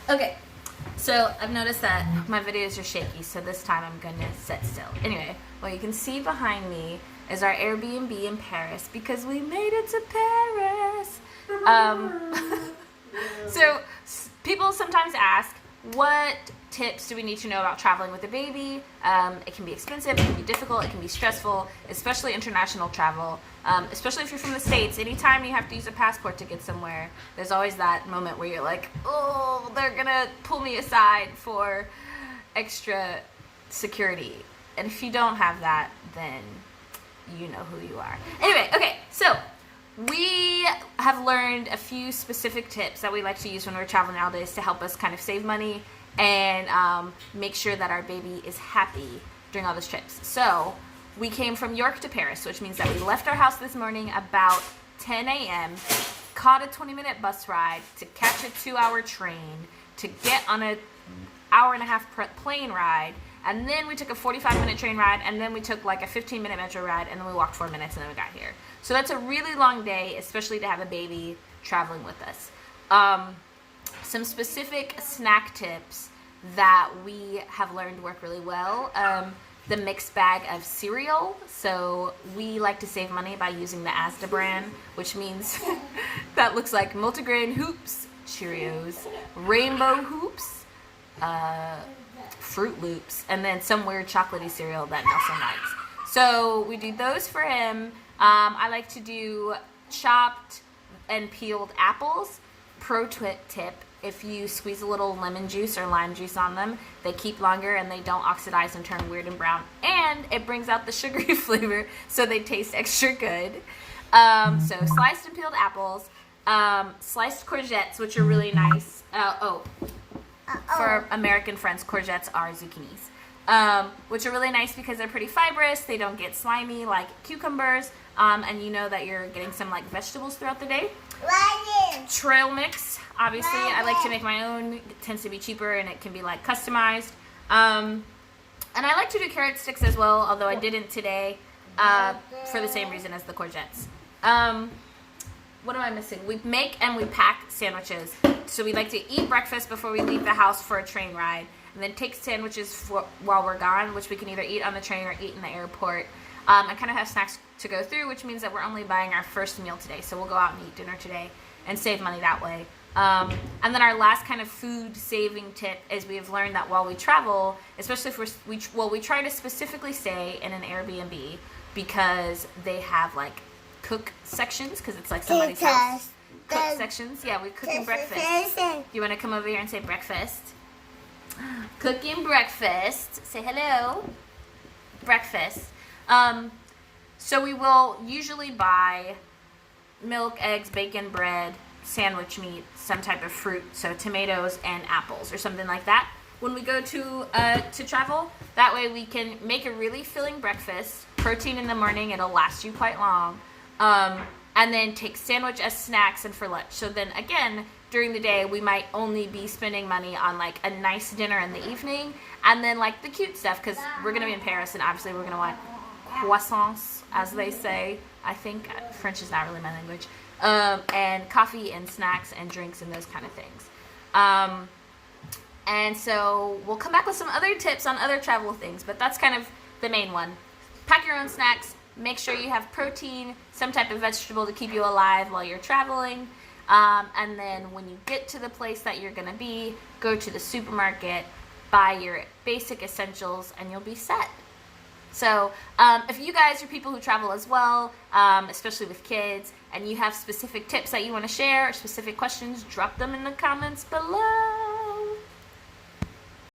Okay, so I've noticed that my videos are shaky, so this time I'm gonna sit still. Anyway, what you can see behind me is our Airbnb in Paris because we made it to Paris. So people sometimes ask, what tips do we need to know about traveling with a baby? It can be expensive, it can be difficult, it can be stressful, especially international travel. Especially if you're from the States, anytime you have to use a passport to get somewhere, there's always that moment where you're like, oh, they're gonna pull me aside for extra security. And if you don't have that, then you know who you are. Anyway, okay, so we have learned a few specific tips that we like to use when we're traveling nowadays to help us kind of save money and make sure that our baby is happy during all those trips. So we came from York to Paris, which means that we left our house this morning about 10 a.m., caught a 20-minute bus ride to catch a 2-hour train, to get on an hour-and-a-half plane ride, and then we took a 45-minute train ride, and then we took like a 15-minute metro ride, and then we walked 4 minutes, and then we got here. So that's a really long day, especially to have a baby traveling with us. Some specific snack tips that we have learned work really well. The mixed bag of cereal. So we like to save money by using the Asda brand, which means that looks like multigrain hoops, Cheerios, rainbow hoops, Fruit Loops, and then some weird chocolatey cereal that Nelson likes. So we do those for him. I like to do chopped and peeled apples. Pro tip, if you squeeze a little lemon juice or lime juice on them, they keep longer and they don't oxidize and turn weird and brown. And it brings out the sugary flavor, so they taste extra good. So sliced and peeled apples, sliced courgettes, which are really nice. For American friends, courgettes are zucchinis, which are really nice because they're pretty fibrous. They don't get slimy like cucumbers, and you know that you're getting some like vegetables throughout the day. Trail mix, obviously. I like to make my own. It tends to be cheaper and it can be like customized. And I like to do carrot sticks as well, although I didn't today for the same reason as the courgettes. What am I missing? We make and we pack sandwiches. So we like to eat breakfast before we leave the house for a train ride, and then take sandwiches while we're gone, which we can either eat on the train or eat in the airport. And kind of have snacks to go through, which means that we're only buying our first meal today. So we'll go out and eat dinner today and save money that way. And then our last kind of food saving tip is we have learned that while we travel, especially if we try to specifically stay in an Airbnb because they have like cook sections, because it's like somebody's house. Cook sections. Yeah, we're cooking breakfast. You want to come over here and say breakfast? Cooking breakfast. Say hello. Breakfast. So we will usually buy milk, eggs, bacon, bread, sandwich meat, some type of fruit, so tomatoes and apples or something like that when we go to travel. That way we can make a really filling breakfast, protein in the morning, it'll last you quite long, and then take sandwich as snacks and for lunch. So then again, during the day, we might only be spending money on like a nice dinner in the evening, and then like the cute stuff, because we're going to be in Paris and obviously we're going to want croissants, as they say. I think French is not really my language. And coffee and snacks and drinks and those kind of things. And so we'll come back with some other tips on other travel things, but that's kind of the main one. Pack your own snacks. Make sure you have protein, some type of vegetable to keep you alive while you're traveling. And then when you get to the place that you're going to be, go to the supermarket, buy your basic essentials, and you'll be set. So if you guys are people who travel as well, especially with kids, and you have specific tips that you want to share or specific questions, drop them in the comments below.